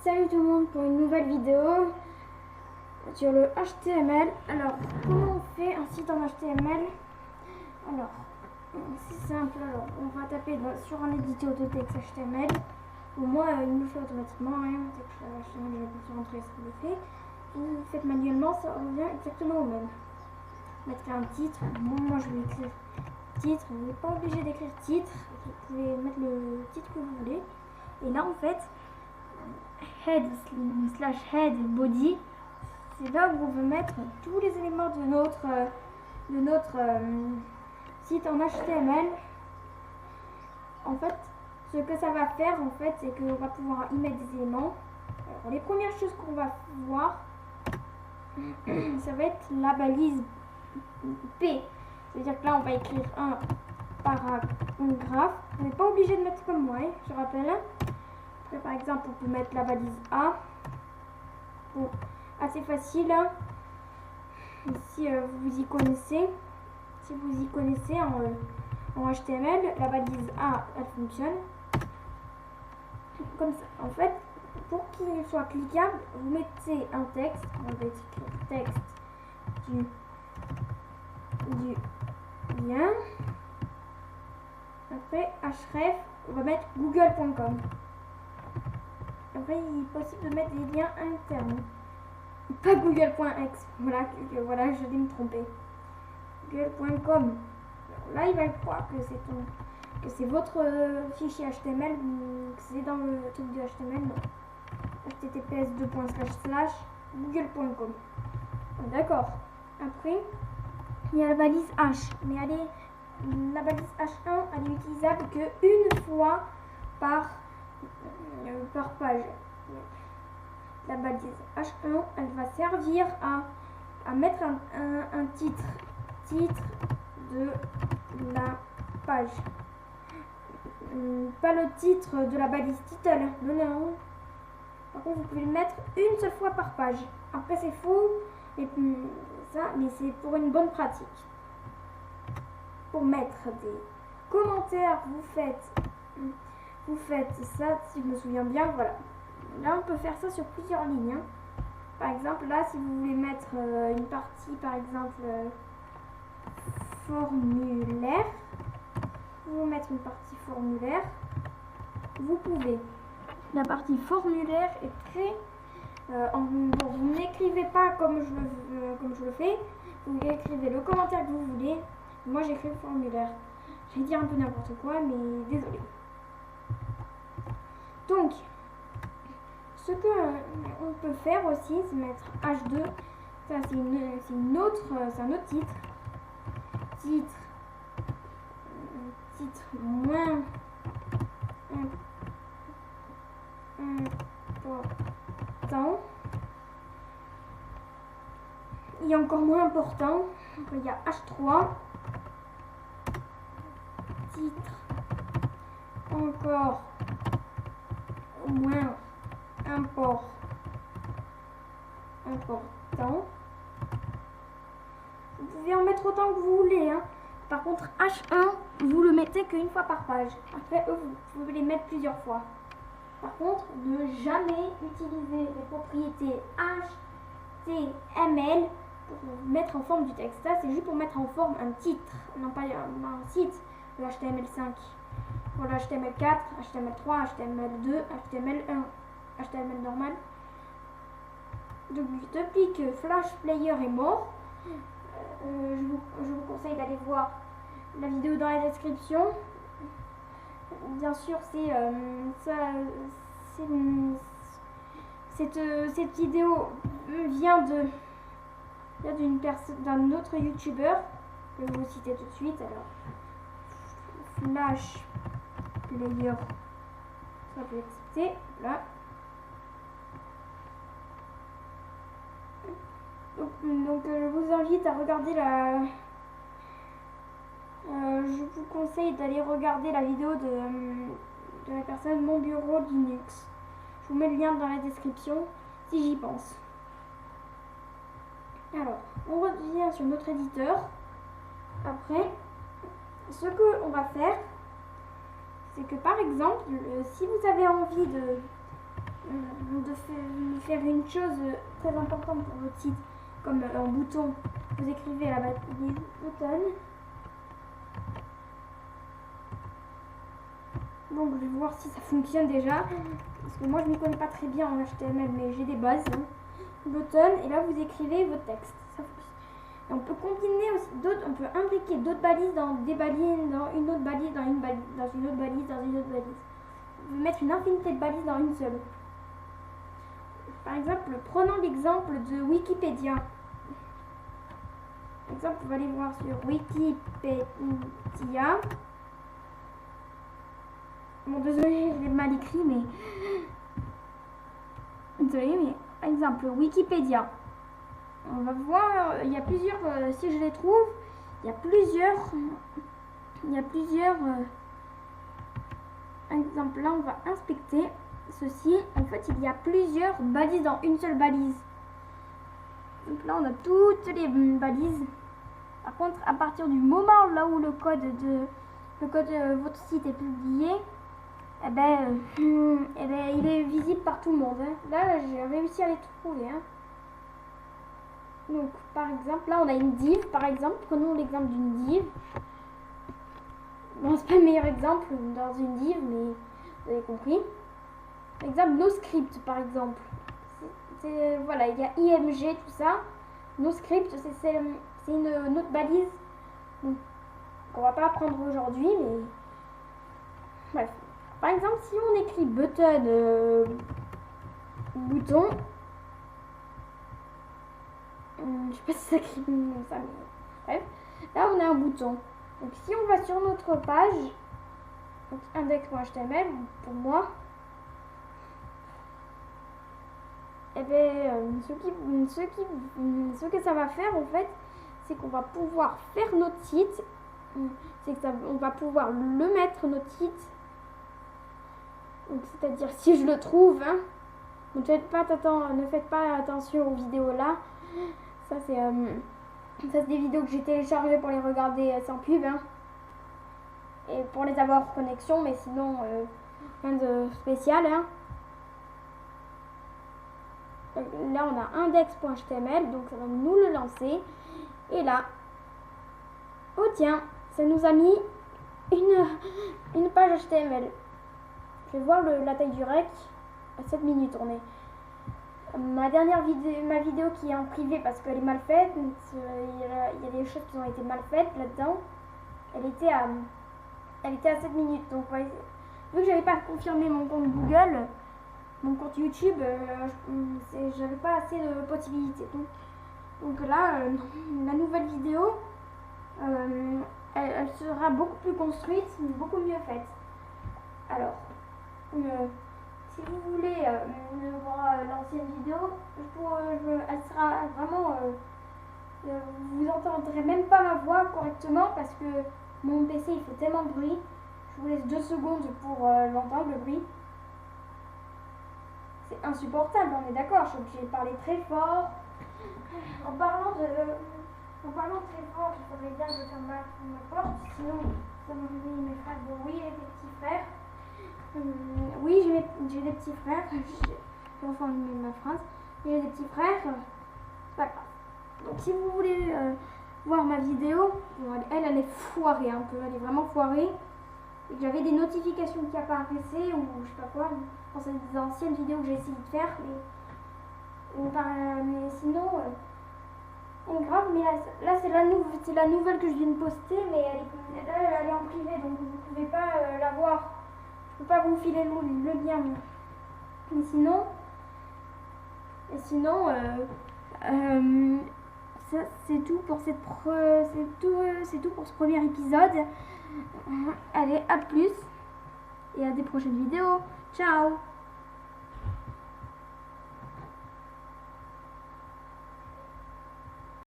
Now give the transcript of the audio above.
Salut tout le monde pour une nouvelle vidéo sur le HTML. Alors, comment on fait un site en HTML? Alors, c'est simple. Alors, on va taper sur un éditeur de texte HTML. Ou moi, il me le fait automatiquement. Hein, HTML, je vais sur entrer ce qu'il le fait. Vous le faites manuellement, ça revient exactement au même. Mettre un titre. Moi, je vais écrire titre. Vous n'êtes pas obligé d'écrire titre. Vous pouvez mettre le titre que vous voulez. Et là, en fait, head / head body, c'est là où on veut mettre tous les éléments de notre site en HTML. En fait, ce que ça va faire, en fait, c'est qu'on va pouvoir y mettre des éléments. Alors, les premières choses qu'on va voir, ça va être la balise P. C'est-à-dire que là, on va écrire un paragraphe. On n'est pas obligé de mettre comme moi, hein, je rappelle. Après, par exemple, on peut mettre la balise A. Bon, assez facile. Hein. Si vous y connaissez, en HTML, la balise A, elle fonctionne comme ça. En fait, pour qu'il soit cliquable, vous mettez un texte. On va écrire texte du lien. Après, href, on va mettre google.com. Après, il est possible de mettre des liens internes. Pas google.x. Voilà, je vais me tromper. Google.com. Là, il va croire que c'est votre fichier HTML, que c'est dans le truc du HTML. Non. https ://google.com. D'accord. Après, il y a la balise H. Mais la balise H1, elle est utilisable qu'une fois par page. La balise H1, elle va servir à mettre un titre de la page. Pas le titre de la balise title. Non. Par contre, vous pouvez le mettre une seule fois par page. Après, c'est faux, mais c'est pour une bonne pratique. Pour mettre des commentaires, vous faites ça, si je me souviens bien, voilà. Là, on peut faire ça sur plusieurs lignes. Hein. Par exemple, là, si vous voulez mettre une partie, par exemple, formulaire, vous mettre une partie formulaire, vous pouvez. La partie formulaire est très... vous n'écrivez pas comme je le fais, vous écrivez le commentaire que vous voulez. Moi, j'écris le formulaire. Je vais dire un peu n'importe quoi, mais désolé. Donc, ce qu'on peut faire aussi, c'est mettre H2. Ça, c'est un autre titre. Titre moins important. Et encore moins important. Après, il y a H3. Titre encore moins important. Vous pouvez en mettre autant que vous voulez. Hein. Par contre, H1, vous le mettez qu'une fois par page. Après, vous pouvez les mettre plusieurs fois. Par contre, ne jamais utiliser les propriétés HTML pour mettre en forme du texte. Ça, c'est juste pour mettre en forme un titre, non pas un site. Le HTML5, pour le HTML4, HTML3, HTML2, HTML1, HTML normal. Donc, depuis que Flash Player est mort, je vous conseille d'aller voir la vidéo dans la description. Bien sûr, cette vidéo vient d'un autre youtubeur que je vais vous citer tout de suite. Alors, Flash Player, ça peut être cité là. Donc je vous invite à regarder je vous conseille d'aller regarder la vidéo de la personne Mon Bureau Linux. Je vous mets le lien dans la description si j'y pense. Alors, on revient sur notre éditeur. Après, ce qu'on va faire, c'est que par exemple, si vous avez envie de faire une chose très importante pour votre site, comme un bouton. Vous écrivez la balise button. Donc je vais voir si ça fonctionne déjà, parce que moi je ne m'y connais pas très bien en HTML, mais j'ai des bases. Hein. Button, et là vous écrivez votre texte. Ça fonctionne. Et on peut combiner aussi d'autres, on peut imbriquer d'autres balises dans des balises, dans une autre balise, dans une balise, dans une autre balise, dans une autre balise. On peut mettre une infinité de balises dans une seule. Par exemple, prenons l'exemple de Wikipédia. Par exemple, on va aller voir sur Wikipédia. Bon, désolé, je l'ai mal écrit, mais... Désolé, mais... Par exemple, Wikipédia. On va voir, il y a plusieurs... si je les trouve, il y a plusieurs... Par exemple, là, on va inspecter ceci. En fait, il y a plusieurs balises dans une seule balise. Donc là, on a toutes les balises. Par contre, à partir du moment là où le code de votre site est publié, eh ben, il est visible par tout le monde. Hein. Là, j'ai réussi à les trouver. Hein. Donc, par exemple, là, on a une div, par exemple. Prenons l'exemple d'une div. Bon, c'est pas le meilleur exemple dans une div, mais vous avez compris. Par exemple, NoScript, par exemple. Voilà, il y a IMG, tout ça. NoScript, c'est une autre balise. Donc, on va pas prendre aujourd'hui, mais... Bref. Par exemple, si on écrit button, bouton, je sais pas si ça écrit comme ça, mais bref. Là, on a un bouton. Donc, si on va sur notre page, donc index.html, pour moi, et bien, ce que ça va faire, en fait, c'est qu'on va pouvoir faire notre site. C'est que on va pouvoir le mettre, notre site. Donc, c'est-à-dire, si je le trouve, hein, ne faites pas attention aux vidéos là. Ça, c'est des vidéos que j'ai téléchargées pour les regarder sans pub. Hein, et pour les avoir en connexion, mais sinon, rien de spécial. Hein. Là, on a index.html, donc ça va nous le lancer. Et là, oh tiens, ça nous a mis une page HTML. Je vais voir la taille du rec à 7 minutes. On est. Ma vidéo qui est en privé parce qu'elle est mal faite. Il y a des choses qui ont été mal faites là-dedans. Elle était à 7 minutes. Donc, vu que j'avais pas confirmé mon compte Google, mon compte YouTube, j'avais pas assez de possibilités. Donc là, la nouvelle vidéo, elle sera beaucoup plus construite, mais beaucoup mieux faite. Alors, si vous voulez voir l'ancienne vidéo, elle sera vraiment... vous n'entendrez même pas ma voix correctement parce que mon PC il fait tellement de bruit. Je vous laisse 2 secondes pour l'entendre, le bruit. C'est insupportable, on est d'accord, je suis obligée de parler très fort. En parlant très fort, il faudrait bien que je ferme ma porte, sinon ça me réveille mes frères. Bon, oui, les petits frères. Oui, j'ai des petits frères. J'ai enfin ma phrase. J'ai des petits frères. C'est pas grave. Donc si vous voulez voir ma vidéo, bon, elle est foirée un peu. Elle est vraiment foirée. Et que j'avais des notifications qui apparaissaient ou je sais pas quoi. Je pense à des anciennes vidéos que j'ai essayé de faire. Mais sinon, grave. Mais là c'est la nouvelle que je viens de poster. Mais elle est en privé. Donc vous ne pouvez pas la voir. Je peux pas vous filer le lien. Mais sinon, c'est tout pour ce premier épisode. Allez, à plus et à des prochaines vidéos. Ciao.